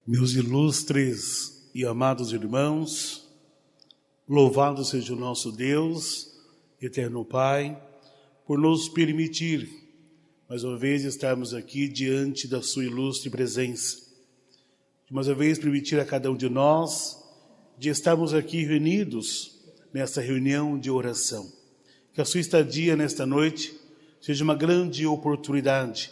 Meus ilustres e amados irmãos, louvado seja o nosso Deus, eterno Pai, por nos permitir, mais uma vez, estarmos aqui diante da sua ilustre presença. Mais uma vez, permitir a cada um de nós de estarmos aqui reunidos nesta reunião de oração. Que a sua estadia nesta noite seja uma grande oportunidade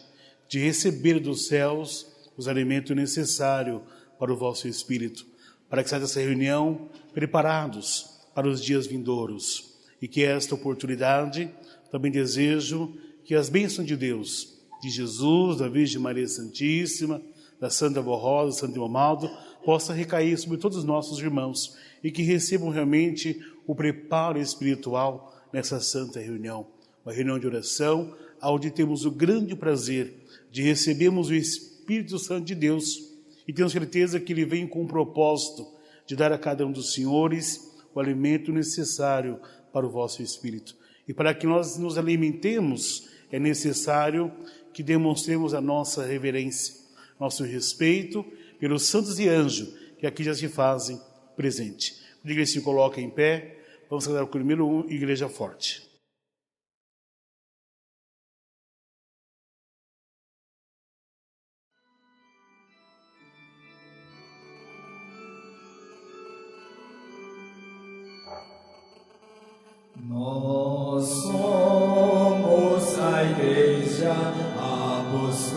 de receber dos céus os alimentos necessários para o vosso espírito, para que saia dessa reunião preparados para os dias vindouros. E que esta oportunidade, também desejo que as bênçãos de Deus, de Jesus, da Virgem Maria Santíssima, da Santa Avó Rosa, Santo Romaldo, possa recair sobre todos os nossos irmãos e que recebam realmente o preparo espiritual nessa santa reunião. Uma reunião de oração, onde temos o grande prazer de recebermos o Espírito Santo de Deus e temos certeza que Ele vem com o propósito de dar a cada um dos senhores o alimento necessário para o vosso espírito. E para que nós nos alimentemos, é necessário que demonstremos a nossa reverência, nosso respeito pelos santos e anjos que aqui já se fazem presente. A igreja se coloca em pé, vamos cantar o primeiro Igreja Forte. Nós somos a Igreja Apostólica,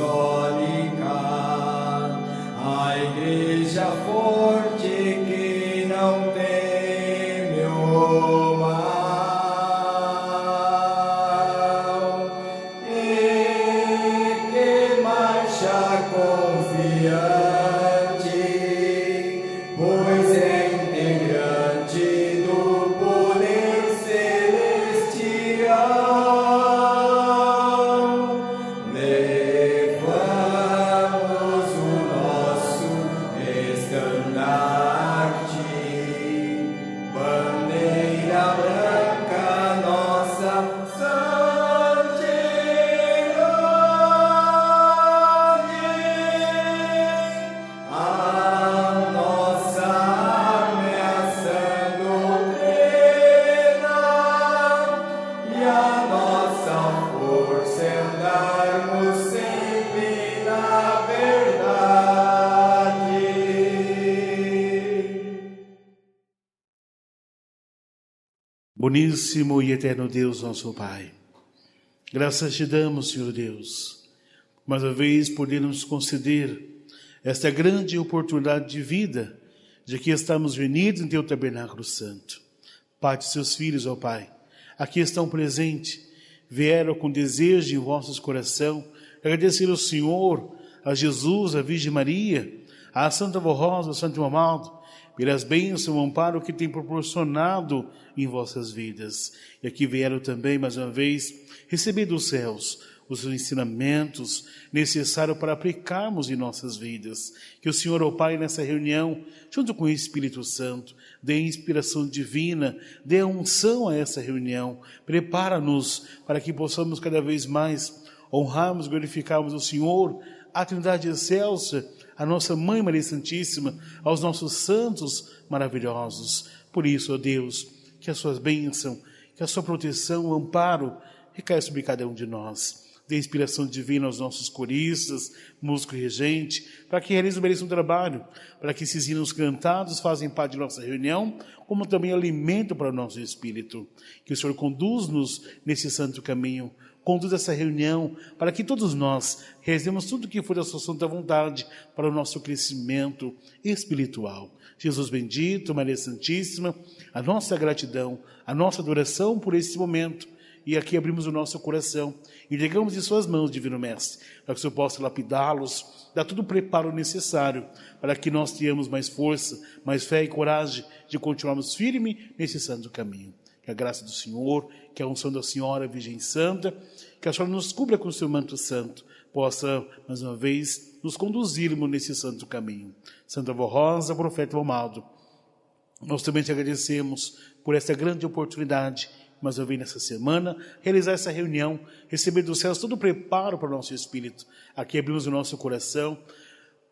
a Igreja forte que não teme o mal e que marcha confiante, pois é integrante do poder celestial. Levamos o nosso estandarte, bandeira branca, nossa santidade. A nossa arma é a sã doutrina e a nossa força é andarmos sempre na verdade. Boníssimo e eterno Deus, nosso Pai, graças te damos, Senhor Deus, mais uma vez por nos conceder esta grande oportunidade de vida, de que estamos reunidos em teu tabernáculo santo. Pai de seus filhos, ó Pai, aqui estão presentes, vieram com desejo em vossos corações, agradecer ao Senhor, a Jesus, a Virgem Maria, a Santa Avó Rosa, a Santo Romaldo, pelas bênçãos, o amparo que tem proporcionado em vossas vidas. E aqui vieram também, mais uma vez, receber dos céus os ensinamentos necessários para aplicarmos em nossas vidas. Que o Senhor, ó Pai, nessa reunião, junto com o Espírito Santo, dê inspiração divina, dê a unção a essa reunião, prepara-nos para que possamos cada vez mais honrarmos, glorificarmos o Senhor, a Trindade excelsa, a nossa Mãe Maria Santíssima, aos nossos santos maravilhosos. Por isso, ó Deus, que as suas bênçãos, que a sua proteção, o amparo, recaia sobre cada um de nós. Dê inspiração divina aos nossos coristas, músico e regente, para que realizem o belíssimo trabalho, para que esses hinos cantados fazem parte de nossa reunião, como também alimento para o nosso espírito. Que o Senhor conduz-nos nesse santo caminho, conduz essa reunião, para que todos nós realizemos tudo o que for da sua santa vontade para o nosso crescimento espiritual. Jesus bendito, Maria Santíssima, a nossa gratidão, a nossa adoração por esse momento. E aqui abrimos o nosso coração e entregamos em suas mãos, Divino Mestre, para que o Senhor possa lapidá-los, dar todo o preparo necessário para que nós tenhamos mais força, mais fé e coragem de continuarmos firmes nesse santo caminho. Que a graça do Senhor, que a unção da Senhora Virgem Santa, que a Senhora nos cubra com o seu manto santo, possa, mais uma vez, nos conduzirmos nesse santo caminho. Santa Vó Rosa, profeta amado, nós também te agradecemos por essa grande oportunidade, mas eu vim nessa semana realizar essa reunião, receber dos céus todo o preparo para o nosso espírito. Aqui abrimos o nosso coração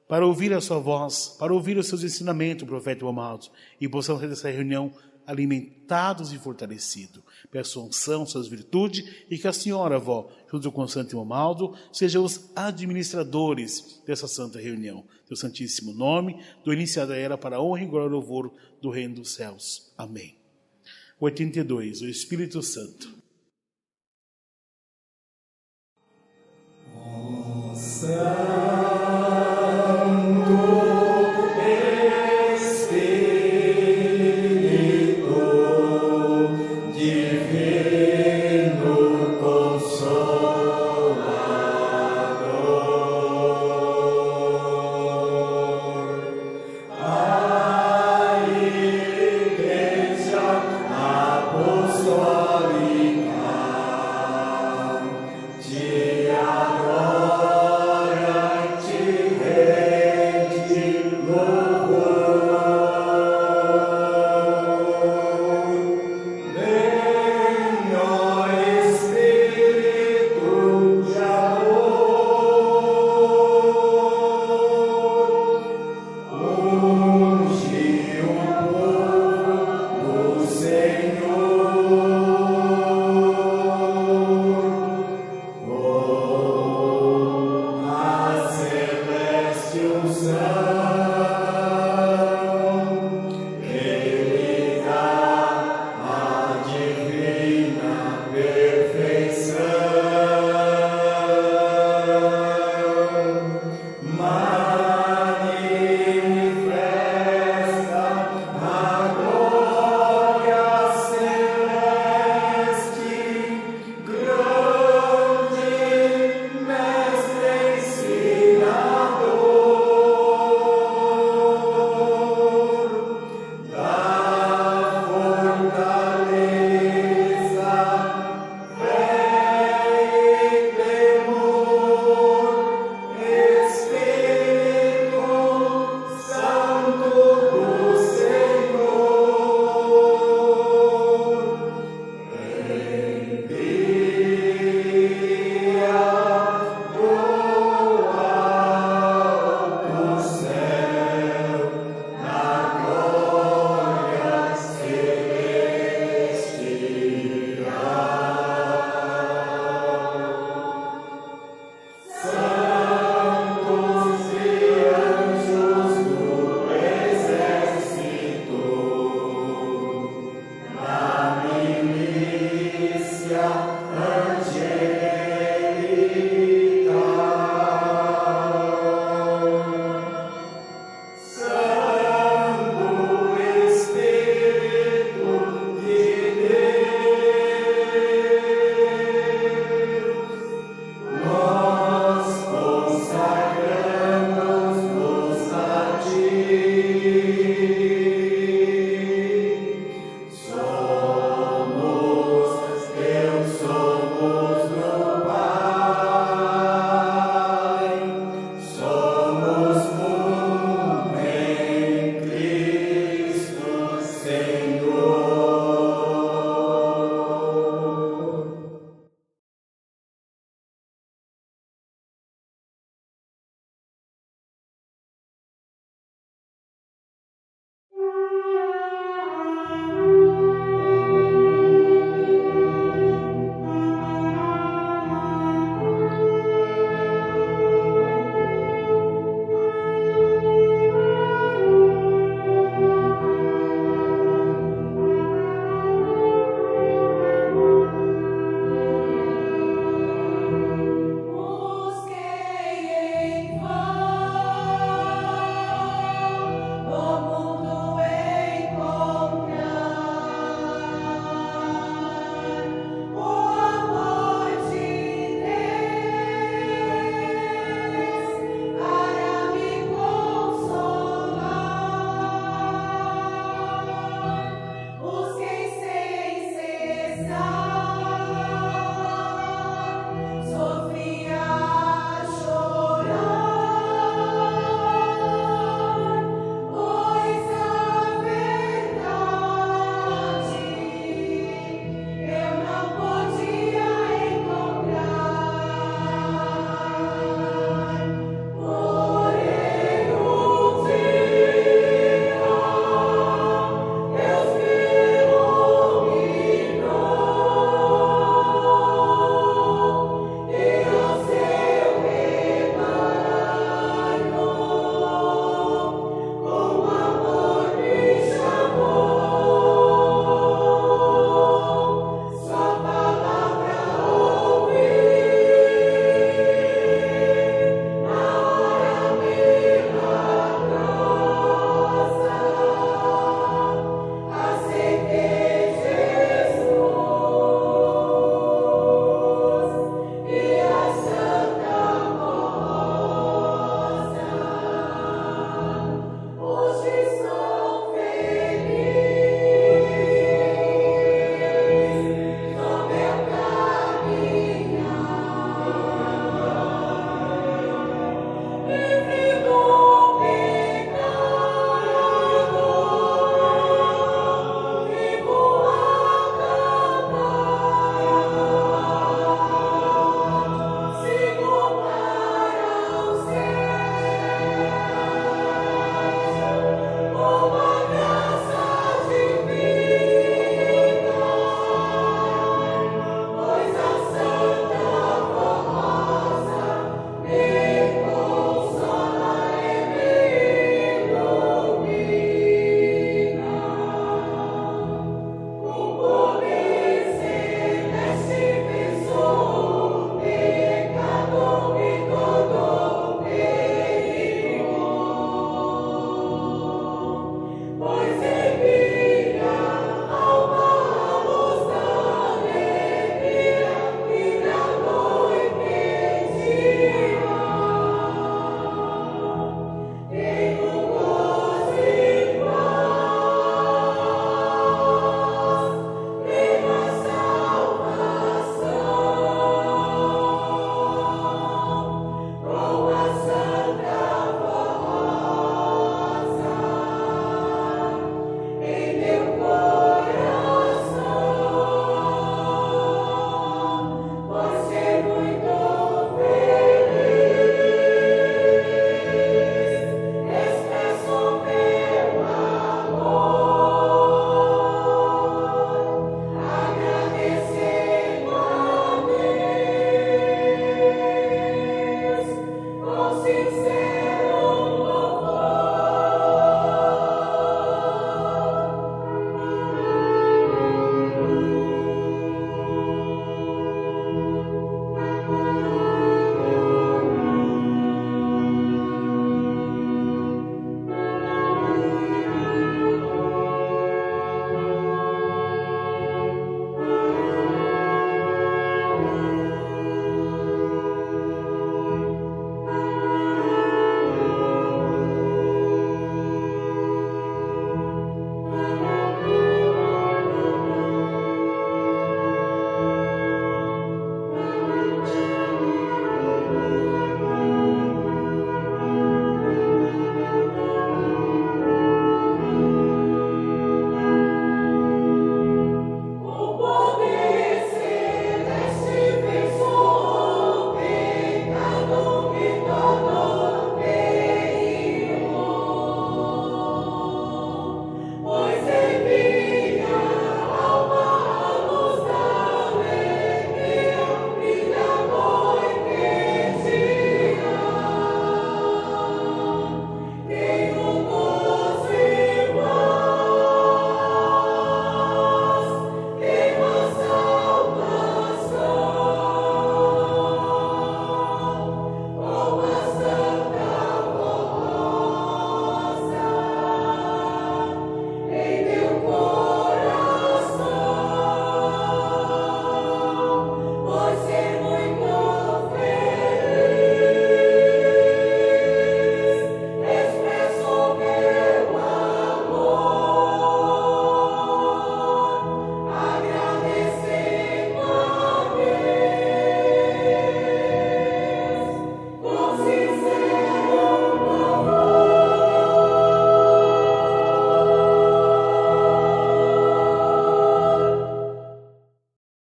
para ouvir a sua voz, para ouvir os seus ensinamentos, profeta amado, e possamos fazer essa reunião alimentados e fortalecidos. Peço unção, suas virtudes, e que a senhora, avó, junto com o Santo Romaldo, sejam os administradores dessa santa reunião. Teu santíssimo nome, do iniciada era para a honra e glória e louvor do reino dos céus. Amém. 82. O Espírito Santo. Te adora.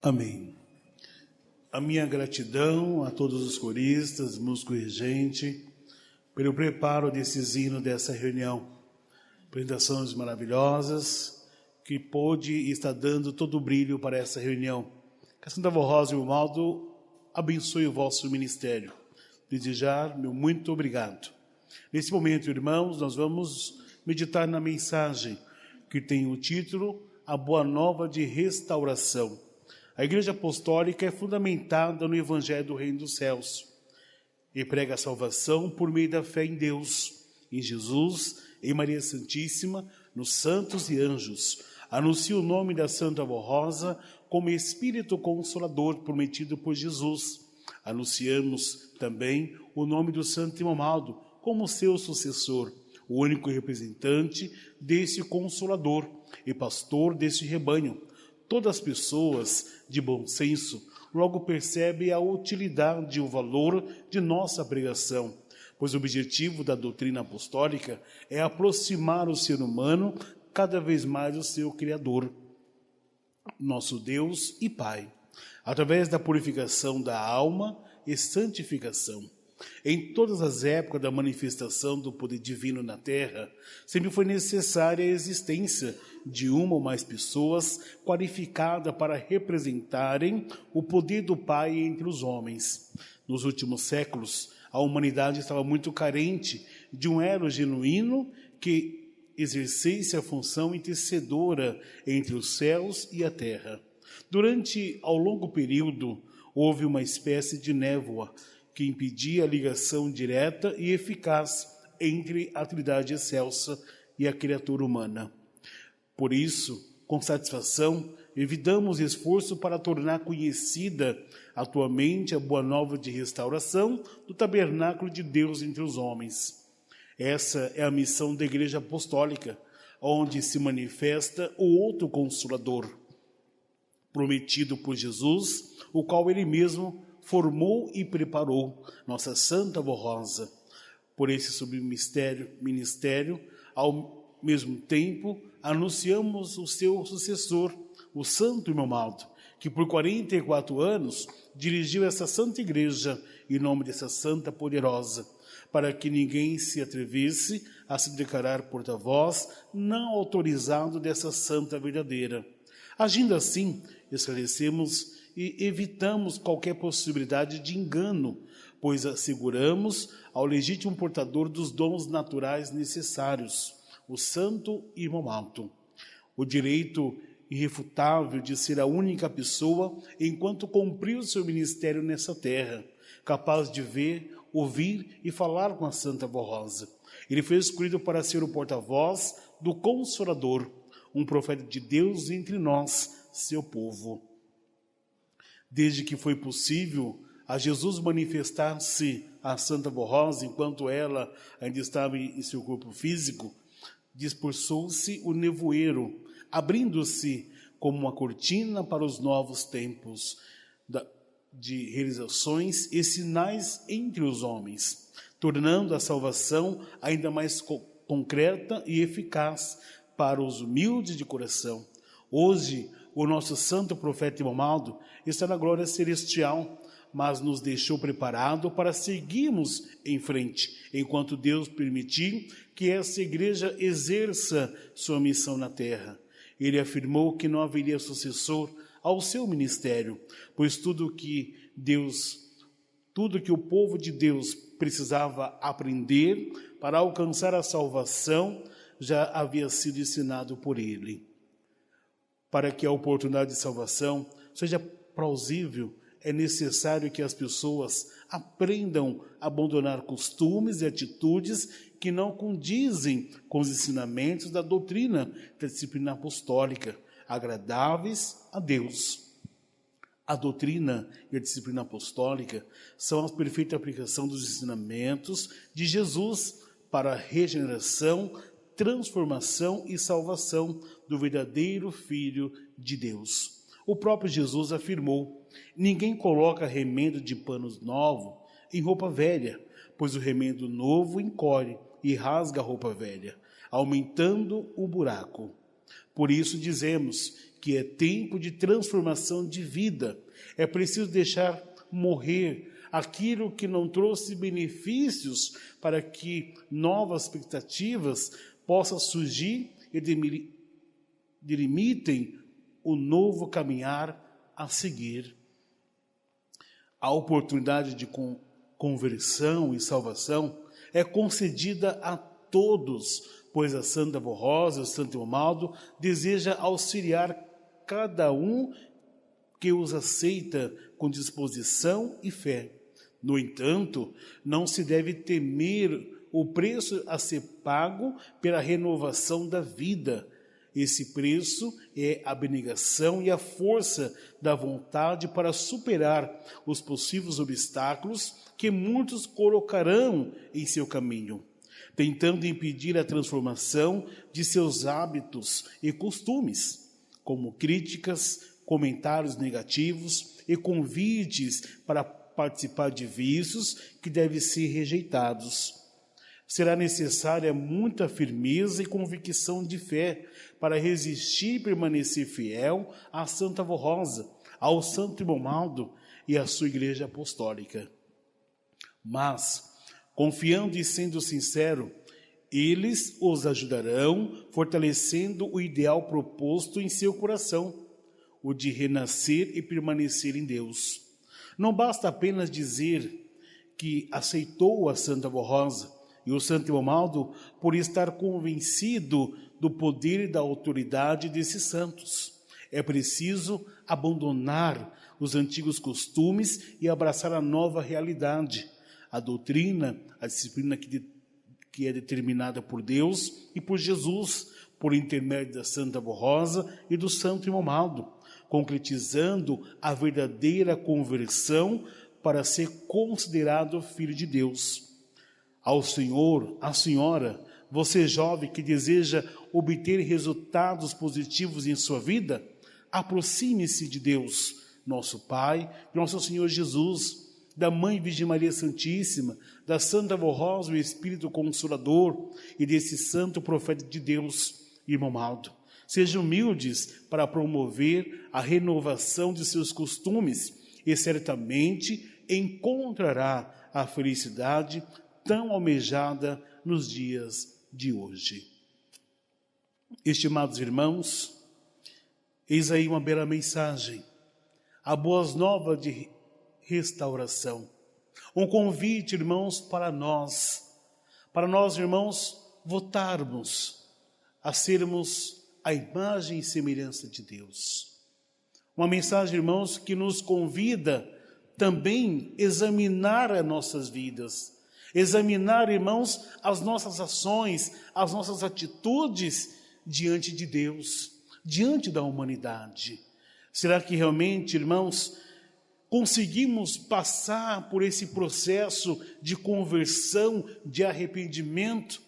Amém. A minha gratidão a todos os coristas, músico regente, pelo preparo desse hino dessa reunião. Apresentações maravilhosas, que pôde e está dando todo o brilho para essa reunião. Que a Santa Avó Rosa e o Maldo abençoe o vosso ministério. Desejar meu muito obrigado. Nesse momento, irmãos, nós vamos meditar na mensagem que tem o título A Boa Nova de Restauração. A Igreja Apostólica é fundamentada no Evangelho do Reino dos Céus e prega a salvação por meio da fé em Deus, em Jesus, em Maria Santíssima, nos santos e anjos. Anuncia o nome da Santa Avó Rosa como Espírito Consolador prometido por Jesus. Anunciamos também o nome do Santo Imomaldo como seu sucessor, o único representante desse Consolador e pastor desse rebanho. Todas as pessoas de bom senso logo percebem a utilidade e o valor de nossa pregação, pois o objetivo da doutrina apostólica é aproximar o ser humano cada vez mais do seu Criador, nosso Deus e Pai, através da purificação da alma e santificação. Em todas as épocas da manifestação do poder divino na Terra, sempre foi necessária a existência de uma ou mais pessoas qualificadas para representarem o poder do Pai entre os homens. Nos últimos séculos, a humanidade estava muito carente de um elo genuíno que exercesse a função intercedora entre os céus e a terra. Ao longo período, houve uma espécie de névoa que impedia a ligação direta e eficaz entre a Trindade excelsa e a criatura humana. Por isso, com satisfação, evitamos esforço para tornar conhecida atualmente a boa nova de restauração do tabernáculo de Deus entre os homens. Essa é a missão da Igreja Apostólica, onde se manifesta o outro Consolador, prometido por Jesus, o qual ele mesmo formou e preparou, nossa Santa Avó Rosa. Por esse subministério, ao mesmo tempo, anunciamos o seu sucessor, o Santo Imomaldo, que por 44 anos dirigiu essa Santa Igreja em nome dessa Santa Poderosa, para que ninguém se atrevesse a se declarar porta-voz não autorizado dessa Santa verdadeira. Agindo assim, esclarecemos e evitamos qualquer possibilidade de engano, pois asseguramos ao legítimo portador dos dons naturais necessários, o Santo Imomaldo, o direito irrefutável de ser a única pessoa enquanto cumpriu seu ministério nessa terra, capaz de ver, ouvir e falar com a Santa Avó Rosa. Ele foi escolhido para ser o porta-voz do Consolador, um profeta de Deus entre nós, seu povo. Desde que foi possível a Jesus manifestar-se à Santa Avó Rosa, enquanto ela ainda estava em seu corpo físico, dispersou-se o nevoeiro, abrindo-se como uma cortina para os novos tempos de realizações e sinais entre os homens, tornando a salvação ainda mais concreta e eficaz para os humildes de coração. Hoje, o nosso santo profeta Imomaldo está na glória celestial, mas nos deixou preparado para seguirmos em frente, enquanto Deus permitir que essa igreja exerça sua missão na terra. Ele afirmou que não haveria sucessor ao seu ministério, pois tudo que o povo de Deus precisava aprender para alcançar a salvação já havia sido ensinado por ele. Para que a oportunidade de salvação seja plausível, é necessário que as pessoas aprendam a abandonar costumes e atitudes que não condizem com os ensinamentos da doutrina da disciplina apostólica, agradáveis a Deus. A doutrina e a disciplina apostólica são a perfeita aplicação dos ensinamentos de Jesus para a regeneração, transformação e salvação do verdadeiro Filho de Deus. O próprio Jesus afirmou: ninguém coloca remendo de panos novo em roupa velha, pois o remendo novo encolhe e rasga a roupa velha, aumentando o buraco. Por isso dizemos que é tempo de transformação de vida. É preciso deixar morrer aquilo que não trouxe benefícios para que novas expectativas possam surgir e delimitem o novo caminhar a seguir. A oportunidade de conversão e salvação é concedida a todos, pois a Santa Avó Rosa, o Santo Romualdo, deseja auxiliar cada um que os aceita com disposição e fé. No entanto, não se deve temer o preço a ser pago pela renovação da vida. Esse preço é a abnegação e a força da vontade para superar os possíveis obstáculos que muitos colocarão em seu caminho, tentando impedir a transformação de seus hábitos e costumes, como críticas, comentários negativos e convites para participar de vícios que devem ser rejeitados. Será necessária muita firmeza e convicção de fé para resistir e permanecer fiel à Santa Avó Rosa, ao Santo Romualdo e à sua Igreja Apostólica. Mas, confiando e sendo sincero, eles os ajudarão, fortalecendo o ideal proposto em seu coração, o de renascer e permanecer em Deus. Não basta apenas dizer que aceitou a Santa Avó Rosa e o Santo Romualdo por estar convencido do poder e da autoridade desses santos. É preciso abandonar os antigos costumes e abraçar a nova realidade, a doutrina, a disciplina que é determinada por Deus e por Jesus, por intermédio da Santa Avó Rosa e do Santo Romualdo, concretizando a verdadeira conversão para ser considerado filho de Deus. Ao senhor, à senhora, você jovem que deseja obter resultados positivos em sua vida, aproxime-se de Deus, nosso Pai, de nosso Senhor Jesus, da Mãe Virgem Maria Santíssima, da Santa Avó Rosa, o Espírito Consolador e desse santo profeta de Deus, irmão Romualdo. Sejam humildes para promover a renovação de seus costumes e certamente encontrará a felicidade tão almejada nos dias de hoje. Estimados irmãos, eis aí uma bela mensagem, a boas novas de restauração. Um convite, irmãos, para nós, irmãos, votarmos a sermos a imagem e semelhança de Deus. Uma mensagem, irmãos, que nos convida também a examinar as nossas vidas, examinar, irmãos, as nossas ações, as nossas atitudes diante de Deus, diante da humanidade. Será que realmente, irmãos, conseguimos passar por esse processo de conversão, de arrependimento?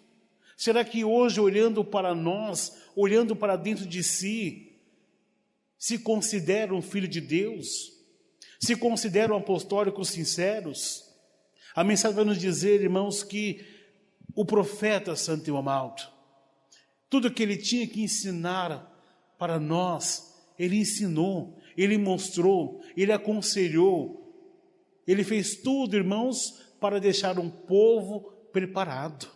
Será que hoje, olhando para nós, olhando para dentro de si, se consideram um filho de Deus? Se consideram apostólicos sinceros? A mensagem vai nos dizer, irmãos, que o profeta Santo Romualdo, tudo que ele tinha que ensinar para nós, ele ensinou, ele mostrou, ele aconselhou, ele fez tudo, irmãos, para deixar um povo preparado.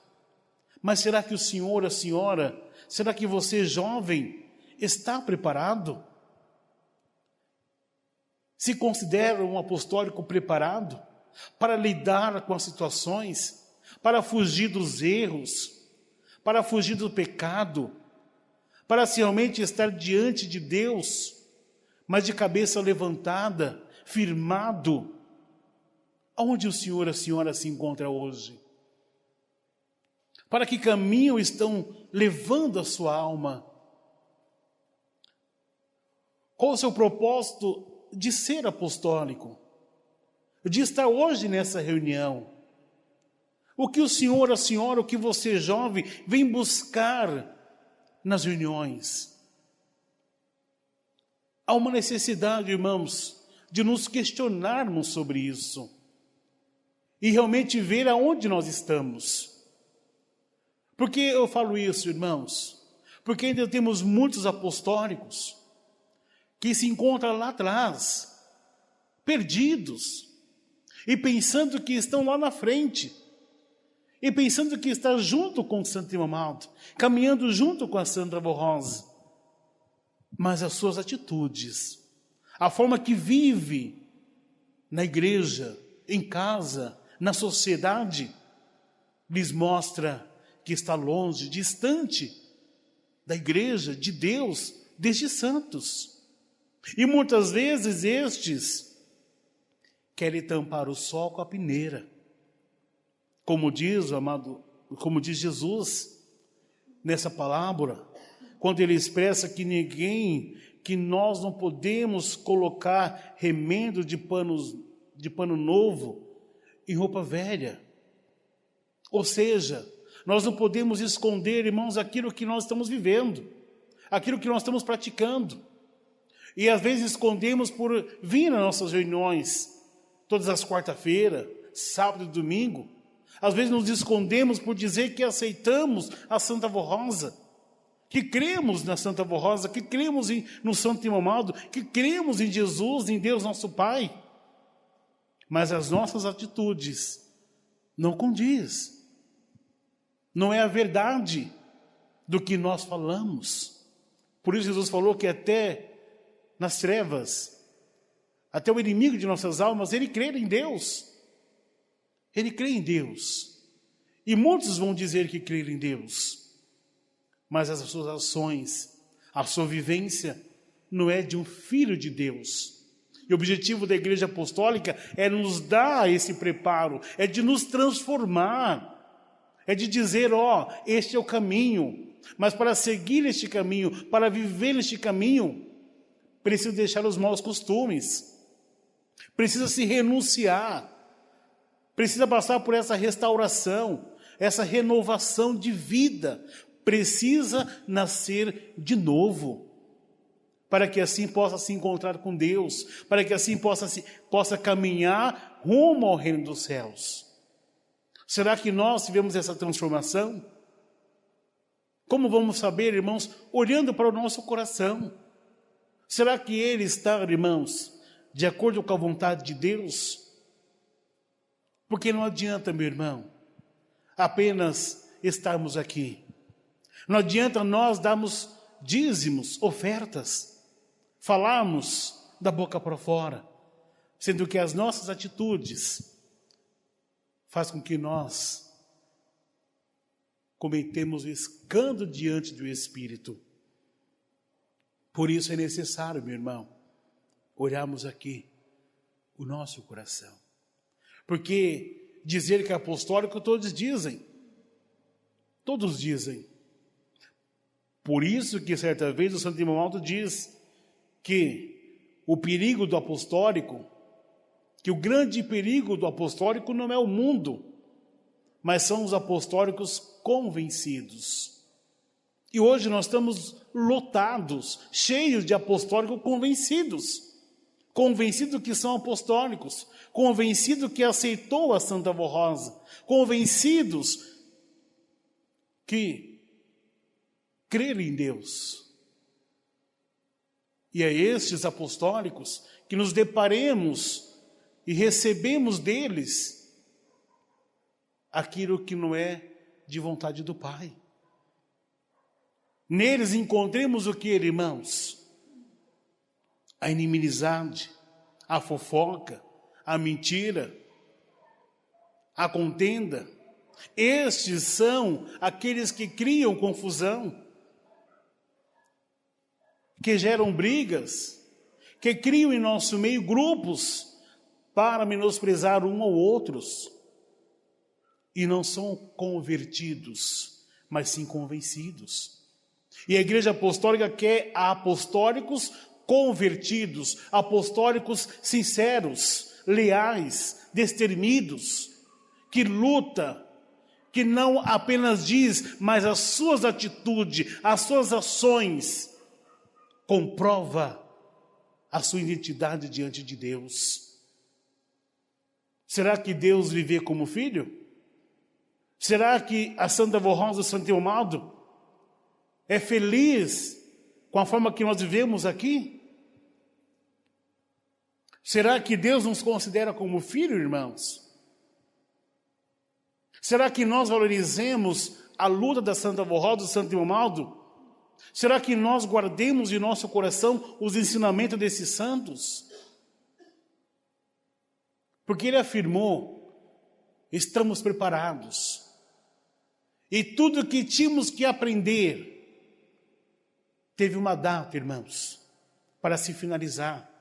Mas será que o senhor, a senhora, será que você, jovem, está preparado? Se considera um apostólico preparado para lidar com as situações, para fugir dos erros, para fugir do pecado, para realmente estar diante de Deus, mas de cabeça levantada, firmado? Aonde o senhor, a senhora se encontra hoje? Para que caminho estão levando a sua alma? Qual o seu propósito de ser apostólico? De estar hoje nessa reunião? O que o senhor, a senhora, o que você, jovem, vem buscar nas reuniões? Há uma necessidade, irmãos, de nos questionarmos sobre isso e realmente ver aonde nós estamos. Por que eu falo isso, irmãos? Porque ainda temos muitos apostólicos que se encontram lá atrás, perdidos, e pensando que estão lá na frente, e pensando que está junto com o Santo Amado, caminhando junto com a Santa Rosa. Mas as suas atitudes, a forma que vive na igreja, em casa, na sociedade, lhes mostra que está longe, distante da igreja, de Deus, destes santos. E muitas vezes estes querem tampar o sol com a peneira. Como diz Jesus nessa palavra, quando ele expressa que nós não podemos colocar remendo de pano novo em roupa velha. Ou seja, nós não podemos esconder, irmãos, aquilo que nós estamos vivendo, aquilo que nós estamos praticando. E às vezes escondemos por vir nas nossas reuniões, todas as quarta-feiras, sábado e domingo. Às vezes nos escondemos por dizer que aceitamos a Santa Rosa, que cremos na Santa Rosa, que cremos no Santo Amado, que cremos em Jesus, em Deus nosso Pai. Mas as nossas atitudes não condiz. Não é a verdade do que nós falamos. Por isso Jesus falou que até nas trevas, até o inimigo de nossas almas, ele crê em Deus. Ele crê em Deus. E muitos vão dizer que crê em Deus. Mas as suas ações, a sua vivência, não é de um filho de Deus. E o objetivo da Igreja Apostólica é nos dar esse preparo, é de nos transformar, é de dizer, este é o caminho. Mas para seguir este caminho, para viver neste caminho, precisa deixar os maus costumes, precisa se renunciar, precisa passar por essa restauração, essa renovação de vida, precisa nascer de novo, para que assim possa se encontrar com Deus, para que assim possa caminhar rumo ao reino dos céus. Será que nós tivemos essa transformação? Como vamos saber, irmãos, olhando para o nosso coração? Será que ele está, irmãos, de acordo com a vontade de Deus? Porque não adianta, meu irmão, apenas estarmos aqui. Não adianta nós darmos dízimos, ofertas, falarmos da boca para fora, sendo que as nossas atitudes fazem com que nós cometemos o escândalo diante do Espírito. Por isso é necessário, meu irmão, olharmos aqui o nosso coração. Porque dizer que é apostólico todos dizem. Por isso que certa vez o Santo Amado diz que o perigo do apostólico, que o grande perigo do apostólico não é o mundo, mas são os apostólicos convencidos. E hoje nós estamos lotados, cheios de apostólicos convencidos que são apostólicos, convencidos que aceitou a Santa Rosa, convencidos que creram em Deus. E é estes apostólicos que nos deparemos e recebemos deles aquilo que não é de vontade do Pai. Neles encontremos o que, irmãos? A inimizade, a fofoca, a mentira, a contenda. Estes são aqueles que criam confusão, que geram brigas, que criam em nosso meio grupos para menosprezar um ao outros. E não são convertidos, mas sim convencidos. E a Igreja Apostólica quer apostólicos convertidos, apostólicos sinceros, leais, destemidos, que luta, que não apenas diz, mas as suas atitudes, as suas ações comprova a sua identidade diante de Deus. Será que Deus lhe vê como filho? Será que a Santa Rosa do Santo Amado É feliz com a forma que nós vivemos aqui? Será que Deus nos considera como filho, irmãos? Será que nós valorizemos a luta da Santa Avó Rosa, do Santo Imomaldo? Será que nós guardemos em nosso coração os ensinamentos desses santos? Porque ele afirmou, estamos preparados. E tudo que tínhamos que aprender teve uma data, irmãos, para se finalizar.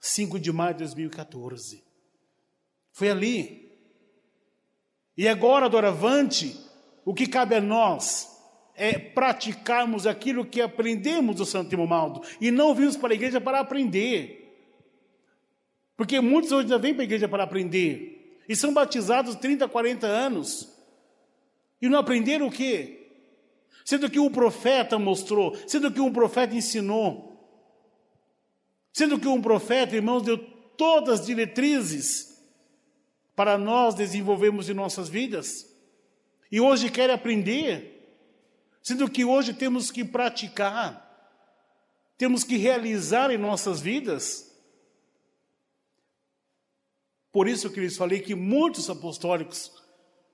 5 de maio de 2014. Foi ali. E agora, doravante, o que cabe a nós é praticarmos aquilo que aprendemos do Santo Imomaldo. E não vimos para a igreja para aprender. Porque muitos hoje ainda vêm para a igreja para aprender. E são batizados 30, 40 anos. E não aprenderam o quê? Sendo que um profeta mostrou, sendo que um profeta ensinou, sendo que um profeta, irmãos, deu todas as diretrizes para nós desenvolvermos em nossas vidas. E hoje querem aprender, sendo que hoje temos que praticar, temos que realizar em nossas vidas. Por isso que lhes falei que muitos apostólicos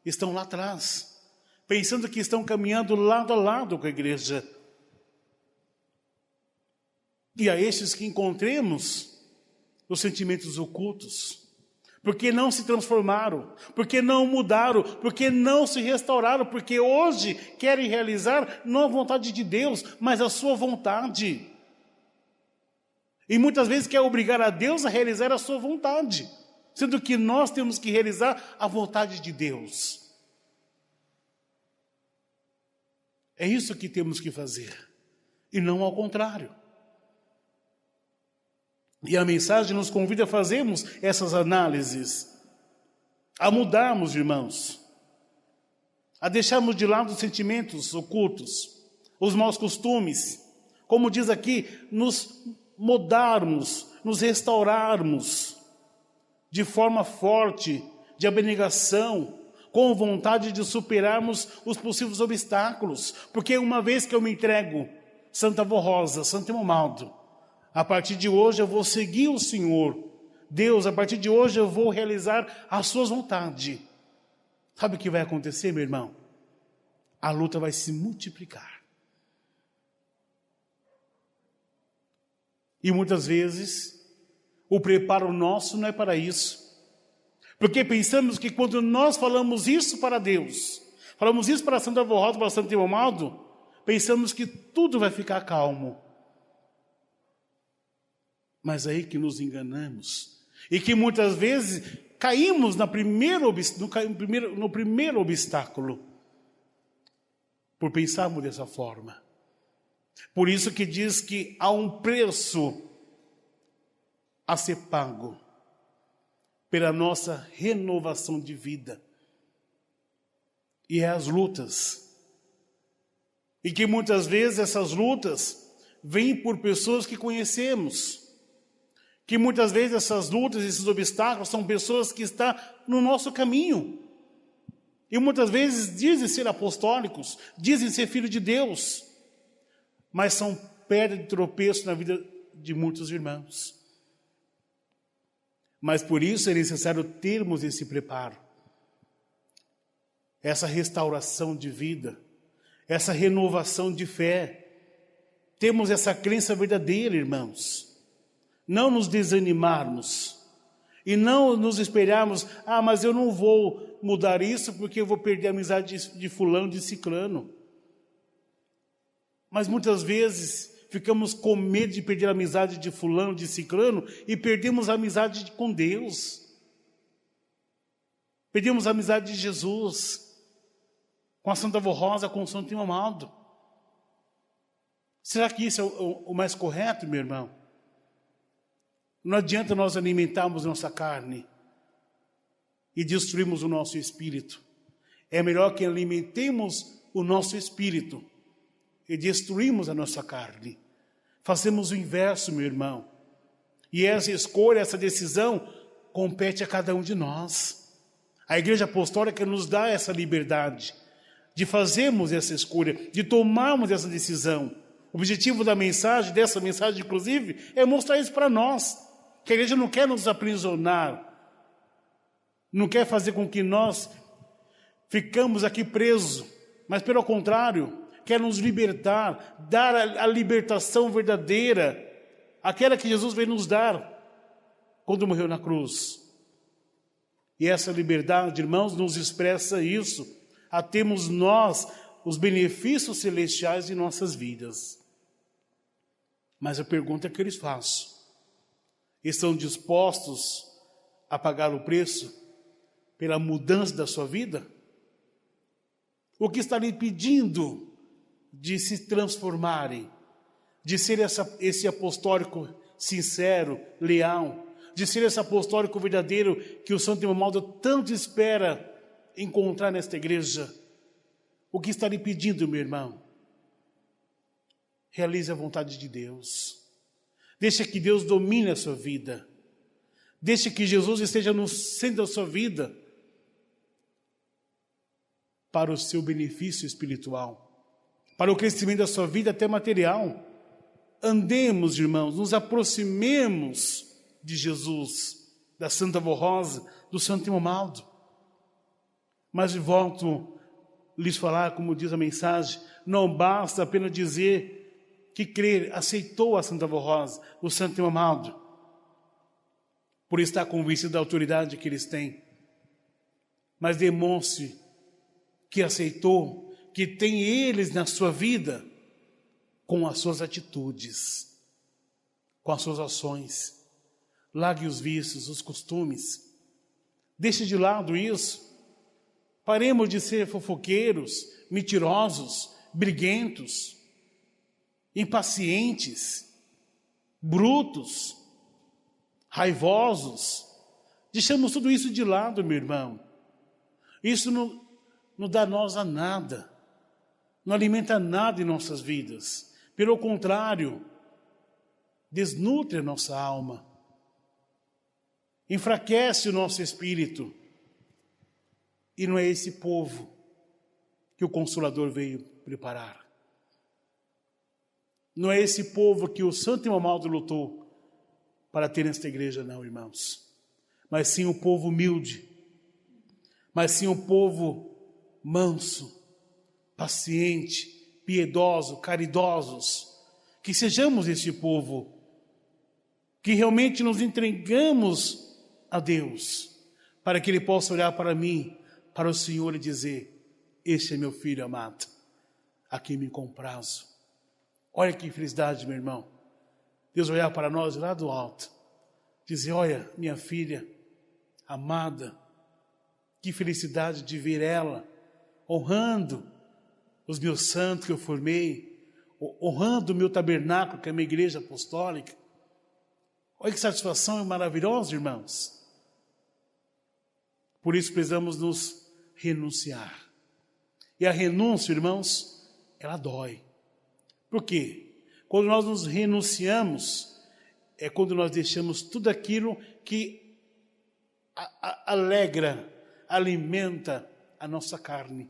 estão lá atrás, pensando que estão caminhando lado a lado com a igreja. E a estes que encontremos os sentimentos ocultos, porque não se transformaram, porque não mudaram, porque não se restauraram, porque hoje querem realizar não a vontade de Deus, mas a sua vontade. E muitas vezes quer obrigar a Deus a realizar a sua vontade, sendo que nós temos que realizar a vontade de Deus. É isso que temos que fazer, e não ao contrário. E a mensagem nos convida a fazermos essas análises, a mudarmos, irmãos, a deixarmos de lado os sentimentos ocultos, os maus costumes, como diz aqui, nos mudarmos, nos restaurarmos de forma forte, de abnegação, com vontade de superarmos os possíveis obstáculos, porque uma vez que eu me entrego, Santa Avó Rosa, Santo Imomaldo, a partir de hoje eu vou seguir o Senhor. Deus, a partir de hoje eu vou realizar as suas vontades. Sabe o que vai acontecer, meu irmão? A luta vai se multiplicar. E muitas vezes, o preparo nosso não é para isso. Porque pensamos que quando nós falamos isso para Deus, falamos isso para Santa Avó Rosa, para Santo Imomaldo, pensamos que tudo vai ficar calmo. Mas aí que nos enganamos. E que muitas vezes caímos no primeiro obstáculo. Por pensarmos dessa forma. Por isso que diz que há um preço a ser pago pela nossa renovação de vida. E é as lutas. E que muitas vezes essas lutas vêm por pessoas que conhecemos. Que muitas vezes essas lutas, esses obstáculos são pessoas que estão no nosso caminho. E muitas vezes dizem ser apostólicos, dizem ser filhos de Deus, mas são pedra de tropeço na vida de muitos irmãos. Mas por isso é necessário termos esse preparo, essa restauração de vida, essa renovação de fé. Temos essa crença verdadeira, irmãos. Não nos desanimarmos e não nos espelharmos, mas eu não vou mudar isso porque eu vou perder a amizade de fulano, de ciclano. Mas muitas vezes ficamos com medo de perder a amizade de fulano, de ciclano e perdemos a amizade com Deus. Perdemos a amizade de Jesus, com a Santa Avó Rosa, com o Santo Imomaldo. Será que isso é o mais correto, meu irmão? Não adianta nós alimentarmos nossa carne e destruirmos o nosso espírito. É melhor que alimentemos o nosso espírito e destruímos a nossa carne. Fazemos o inverso, meu irmão. E essa escolha, essa decisão, compete a cada um de nós. A Igreja Apostólica nos dá essa liberdade. de fazermos essa escolha, de tomarmos essa decisão. O objetivo da mensagem, dessa mensagem inclusive, é mostrar isso para nós, que a igreja não quer nos aprisionar, não quer fazer com que nós ficamos aqui presos, mas pelo contrário, quer nos libertar, dar a libertação verdadeira, aquela que Jesus veio nos dar quando morreu na cruz. E essa liberdade, irmãos, nos expressa isso, a termos nós os benefícios celestiais em nossas vidas. Mas a pergunta que eu lhes faço: estão dispostos a pagar o preço pela mudança da sua vida? O que está lhe pedindo de se transformarem, de ser esse apostólico sincero, leal, de ser esse apostólico verdadeiro que o Santo Romualdo tanto espera encontrar nesta igreja? O que está lhe pedindo, meu irmão? Realize a vontade de Deus. Deixe que Deus domine a sua vida. Deixe que Jesus esteja no centro da sua vida, para o seu benefício espiritual, para o crescimento da sua vida até material. Andemos, irmãos, nos aproximemos de Jesus, da Santa Avó Rosa, do Santo Romualdo. Mas volto a lhes falar, como diz a mensagem, não basta apenas dizer que crer, aceitou a Santa Avó Rosa, o Santo Romualdo, por estar convencido da autoridade que eles têm, mas demonstre que aceitou, que tem eles na sua vida, com as suas atitudes, com as suas ações. Largue os vícios, os costumes. Deixe de lado isso. Paremos de ser fofoqueiros, mentirosos, briguentos, impacientes, brutos, raivosos. Deixamos tudo isso de lado, meu irmão. Isso não dá nós a nada, não alimenta nada em nossas vidas. Pelo contrário, desnutre a nossa alma, enfraquece o nosso espírito. E não é esse povo que o Consolador veio preparar. Não é esse povo que o Santo Romualdo lutou para ter nesta igreja, não, irmãos. Mas sim o povo humilde, mas sim o povo manso, paciente, piedoso, caridosos. Que sejamos esse povo, que realmente nos entregamos a Deus, para que Ele possa olhar para mim, para o Senhor e dizer: este é meu filho amado, a quem me comprazo. Olha que felicidade, meu irmão. Deus olhar para nós lá do alto, dizer: olha, minha filha amada, que felicidade de ver ela honrando os meus santos que eu formei, honrando o meu tabernáculo, que é a minha igreja apostólica. Olha que satisfação maravilhosa, irmãos. Por isso precisamos nos renunciar. E a renúncia, irmãos, ela dói. Por quê? Quando nós nos renunciamos, é quando nós deixamos tudo aquilo que alegra, alimenta a nossa carne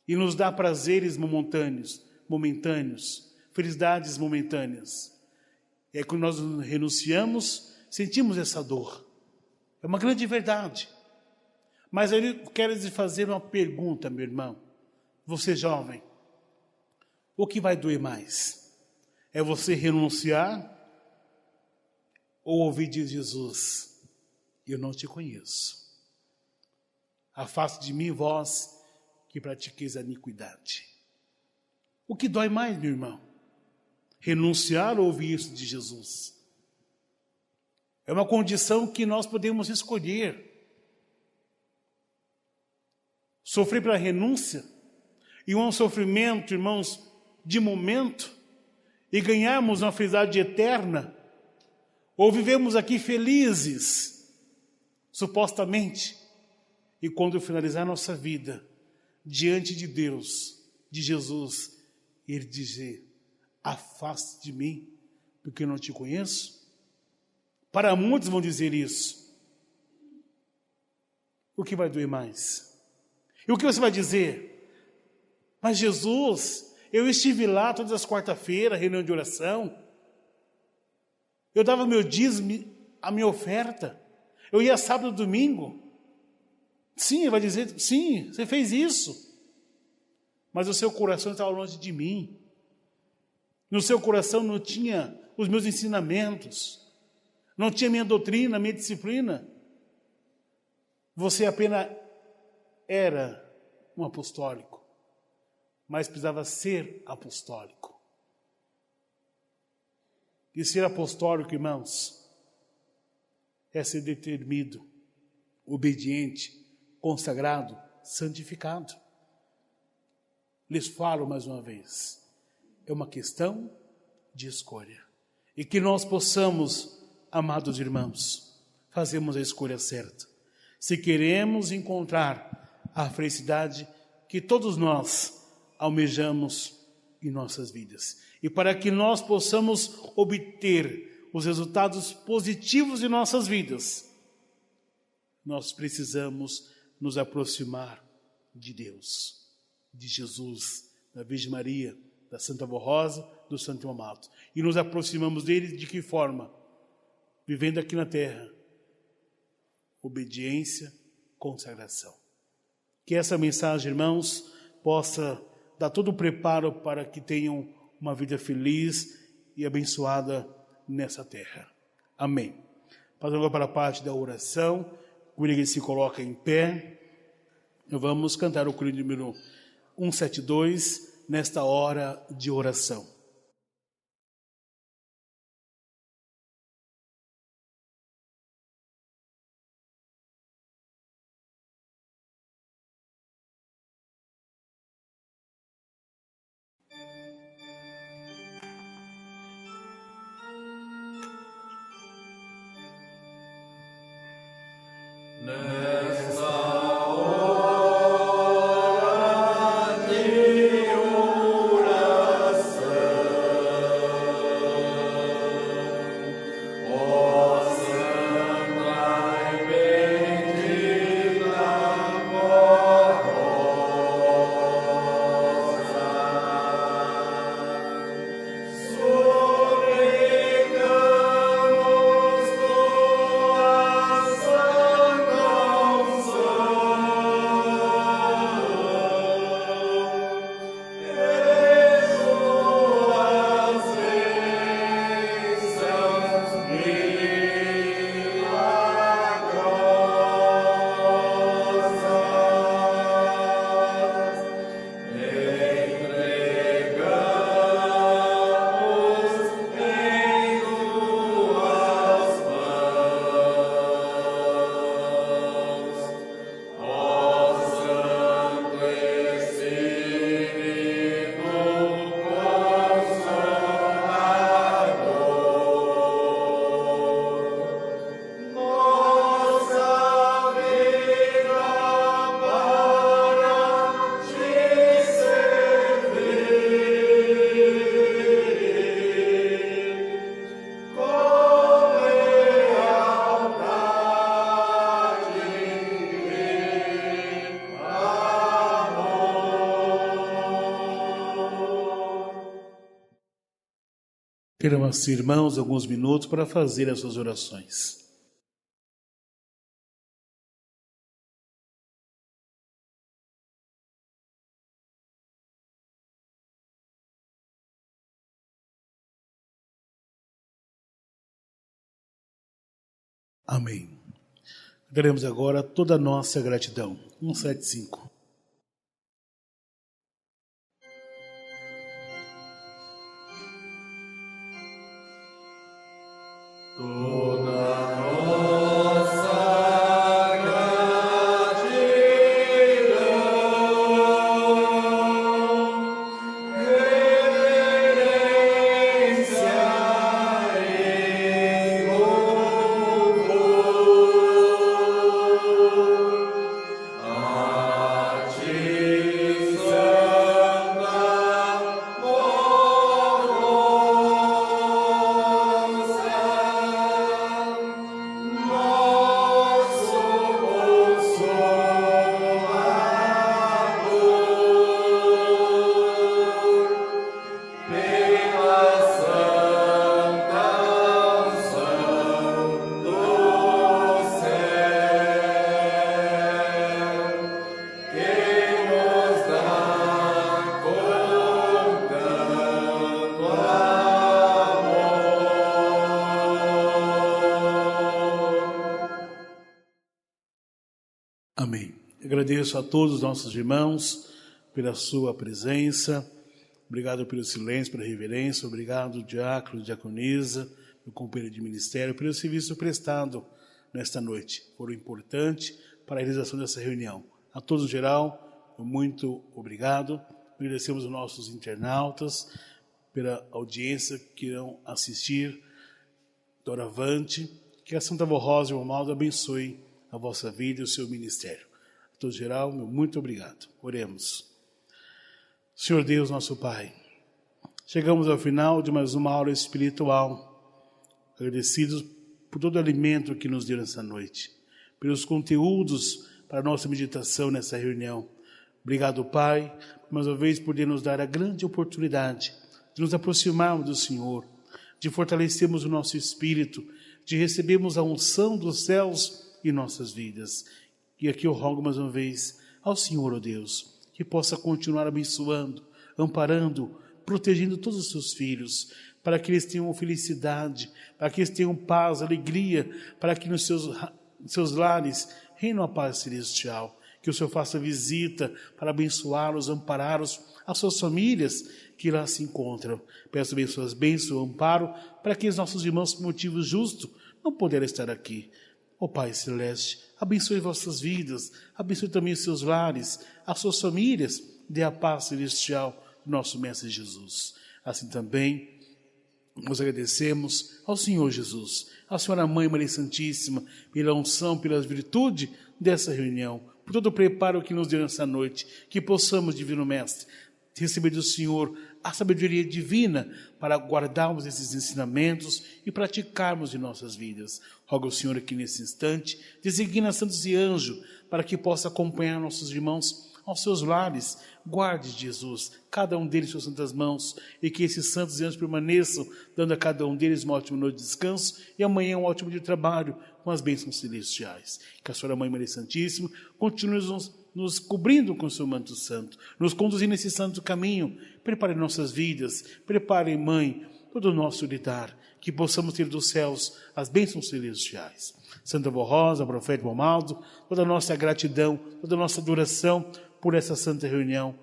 e nos dá prazeres momentâneos, felicidades momentâneas. É quando nós renunciamos, sentimos essa dor. É uma grande verdade. Mas eu quero lhe fazer uma pergunta, meu irmão. Você jovem, o que vai doer mais? É você renunciar ou ouvir de Jesus: eu não te conheço. Afaste de mim, vós que pratiqueis a iniquidade. O que dói mais, meu irmão? Renunciar ou ouvir isso de Jesus? É uma condição que nós podemos escolher. Sofrer pela renúncia, e um sofrimento, irmãos, de momento, e ganharmos uma felicidade eterna, ou vivemos aqui felizes, supostamente, e quando finalizar nossa vida, diante de Deus, de Jesus, Ele dizer: afaste de mim, porque eu não te conheço. Para muitos vão dizer isso. O que vai doer mais? E o que você vai dizer? Mas Jesus, eu estive lá todas as quarta-feiras, reunião de oração. Eu dava meu dízimo, a minha oferta. Eu ia sábado e domingo. Sim, ele vai dizer, sim, você fez isso. Mas o seu coração estava longe de mim. No seu coração não tinha os meus ensinamentos. Não tinha minha doutrina, minha disciplina. Você apenas era um apostólico, mas precisava ser apostólico. E ser apostólico, irmãos, é ser determinado, obediente, consagrado, santificado. Lhes falo mais uma vez, é uma questão de escolha. E que nós possamos, amados irmãos, fazermos a escolha certa. Se queremos encontrar a felicidade que todos nós almejamos em nossas vidas. E para que nós possamos obter os resultados positivos de nossas vidas, nós precisamos nos aproximar de Deus, de Jesus, da Virgem Maria, da Santa Avó Rosa, do Santo Amado. E nos aproximamos dele de que forma? Vivendo aqui na terra, obediência, consagração. Que essa mensagem, irmãos, possa dar todo o preparo para que tenham uma vida feliz e abençoada nessa terra. Amém. Passando agora para a parte da oração, o igreja se coloca em pé. Vamos cantar o coro número 172 nesta hora de oração. Queremos, irmãos, alguns minutos para fazer as suas orações. Amém. Daremos agora toda a nossa gratidão. 175. Agradeço a todos os nossos irmãos pela sua presença. Obrigado pelo silêncio, pela reverência. Obrigado, diácono, diaconisa, meu companheiro de ministério, pelo serviço prestado nesta noite. Foram importantes para a realização dessa reunião. A todos, em geral, muito obrigado. Agradecemos os nossos internautas pela audiência que irão assistir. Doravante, que a Santa Avó Rosa e o Romaldo abençoe a vossa vida e o seu ministério. A todos, em geral, meu muito obrigado. Oremos. Senhor Deus, nosso Pai, chegamos ao final de mais uma aula espiritual, agradecidos por todo o alimento que nos deu nessa noite, pelos conteúdos para a nossa meditação nessa reunião. Obrigado, Pai, mais uma vez por nos dar a grande oportunidade de nos aproximarmos do Senhor, de fortalecermos o nosso espírito, de recebermos a unção dos céus em nossas vidas. E aqui eu rogo mais uma vez ao Senhor, ó Deus, que possa continuar abençoando, amparando, protegendo todos os seus filhos, para que eles tenham felicidade, para que eles tenham paz, alegria, para que nos seus lares reine a paz celestial. Que o Senhor faça visita para abençoá-los, ampará-los, as suas famílias que lá se encontram. Peço também suas bênçãos, amparo, para que os nossos irmãos, por motivos justos, não puderam estar aqui. Ó Pai Celeste, abençoe vossas vidas, abençoe também os seus lares, as suas famílias, dê a paz celestial do nosso Mestre Jesus. Assim também, nós agradecemos ao Senhor Jesus, à Senhora Mãe Maria Santíssima, pela unção, pela virtude dessa reunião, por todo o preparo que nos deu nessa noite, que possamos, Divino Mestre, receber do Senhor a sabedoria divina para guardarmos esses ensinamentos e praticarmos em nossas vidas. Rogo ao Senhor aqui nesse instante, designa santos e anjos para que possa acompanhar nossos irmãos aos seus lares. Guarde, Jesus, cada um deles em suas santas mãos, e que esses santos e anjos permaneçam, dando a cada um deles uma ótima noite de descanso e amanhã um ótimo dia de trabalho com as bênçãos celestiais. Que a Senhora Mãe Maria Santíssima continue nos cobrindo com o seu manto santo, nos conduzindo nesse santo caminho. Prepare nossas vidas, prepare, Mãe, todo o nosso lidar, que possamos ter dos céus as bênçãos celestiais. Santa Avó Rosa, Profeta Romaldo, toda a nossa gratidão, toda a nossa adoração por essa santa reunião,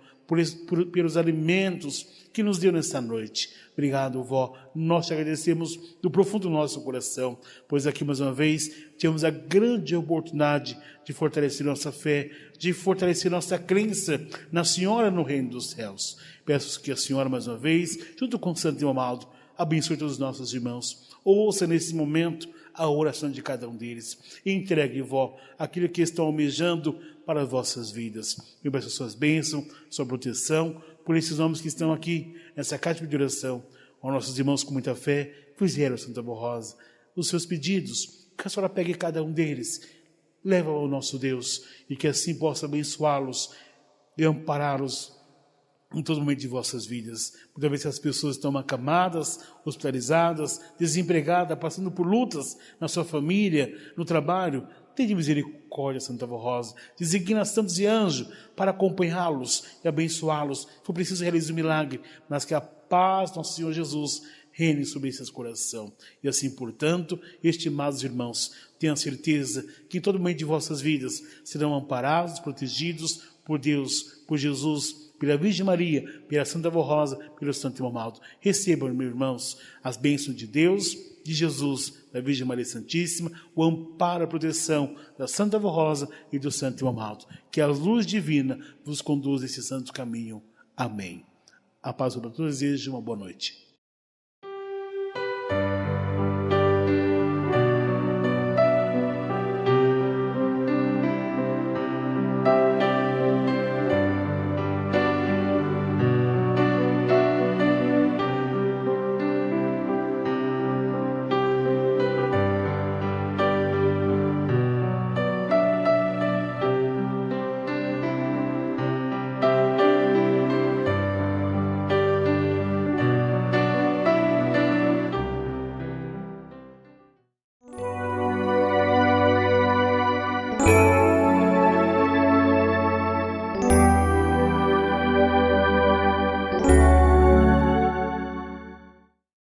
pelos alimentos que nos deu nesta noite. Obrigado, vó. Nós te agradecemos do profundo do nosso coração, pois aqui mais uma vez temos a grande oportunidade de fortalecer nossa fé, de fortalecer nossa crença na Senhora no reino dos céus. Peço que a Senhora mais uma vez, junto com o Santo Romaldo, abençoe todos os nossos irmãos. Ouça nesse momento a oração de cada um deles e entregue, vó, aquilo que estão almejando para as vossas vidas. Eu peço suas bênçãos, sua proteção, por esses nomes que estão aqui nessa caixa de oração. Aos nossos irmãos com muita fé, fizeram, Santa Avó Rosa, os seus pedidos, que a Senhora pegue cada um deles, leva ao nosso Deus, e que assim possa abençoá-los e ampará-los em todo momento de vossas vidas. Muitas vezes as pessoas estão acamadas, hospitalizadas, desempregadas, passando por lutas na sua família, no trabalho. Tenha misericórdia, Santa Avó Rosa. Designa santos e anjos para acompanhá-los e abençoá-los. Se for preciso realizar um milagre, mas que a paz do nosso Senhor Jesus reine sobre esses corações. E assim, portanto, estimados irmãos, tenham certeza que em todo momento de vossas vidas serão amparados, protegidos por Deus, por Jesus, pela Virgem Maria, pela Santa Avó Rosa, pelo Santo Romaldo. Recebam, meus irmãos, as bênçãos de Deus, de Jesus, da Virgem Maria Santíssima, o amparo, a proteção da Santa Avó Rosa e do Santo Romaldo. Que a luz divina vos conduza a esse santo caminho. Amém. A paz para todos, desejo uma boa noite.